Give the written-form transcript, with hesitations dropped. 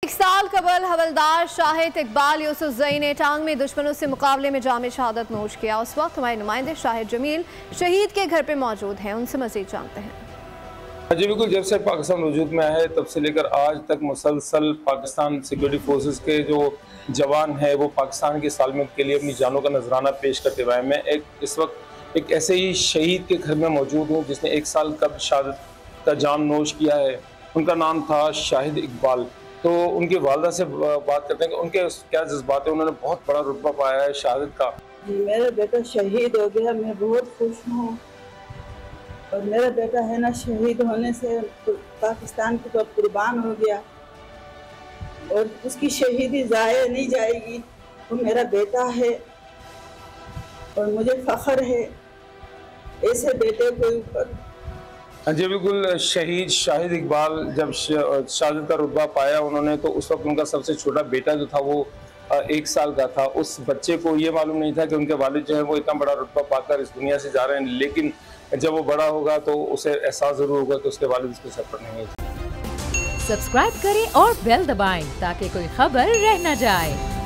एक साल कबल हवलदार शाहिद इकबाल यूसुफजई ने टांग में दुश्मनों से मुकाबले में जामे शहादत नोश किया। उस वक्त हमारे नुमाइंदे शाहिद जमील शहीद के घर पे मौजूद हैं, उनसे मजीद जानते हैं। जी बिल्कुल, जब से पाकिस्तान वजूद में आया है तब से लेकर आज तक मुसलसल पाकिस्तान सिक्योरिटी फोर्सेस के जो जवान हैं वो पाकिस्तान की सालमियत के लिए अपनी जानों का नजराना पेश करते हुए मैं इस वक्त एक ऐसे ही शहीद के घर में मौजूद हूँ जिसने एक साल कब शहादत का जाम नोश किया है। उनका नाम था शाहिद इकबाल। तो उनकी वालदा से बात करते हैं कि उनके क्या जज्बात हैं। उन्होंने बहुत बड़ा रुतबा पाया है शहादत का। मेरा बेटा शहीद हो गया, मैं बहुत खुश हूँ। और मेरा बेटा है ना, शहीद होने से पाकिस्तान के ऊपर कुर्बान हो गया और उसकी शहीदी ज़ाया नहीं जाएगी। वो मेरा बेटा है और मुझे फ़ख्र है ऐसे बेटे के ऊपर। जी बिल्कुल, शहीद शाहिद इकबाल जब शहादत का रुतबा पाया उन्होंने, तो उस वक्त उनका सबसे छोटा बेटा जो था वो 1 साल का था। उस बच्चे को ये मालूम नहीं था कि उनके वालिद जो है वो इतना बड़ा रुतबा पाकर इस दुनिया से जा रहे हैं, लेकिन जब वो बड़ा होगा तो उसे एहसास जरूर होगा कि उसके वालिद उसके सर पर नहीं है। सब्सक्राइब करें और बेल दबाएं ताकि कोई खबर रह न जाए।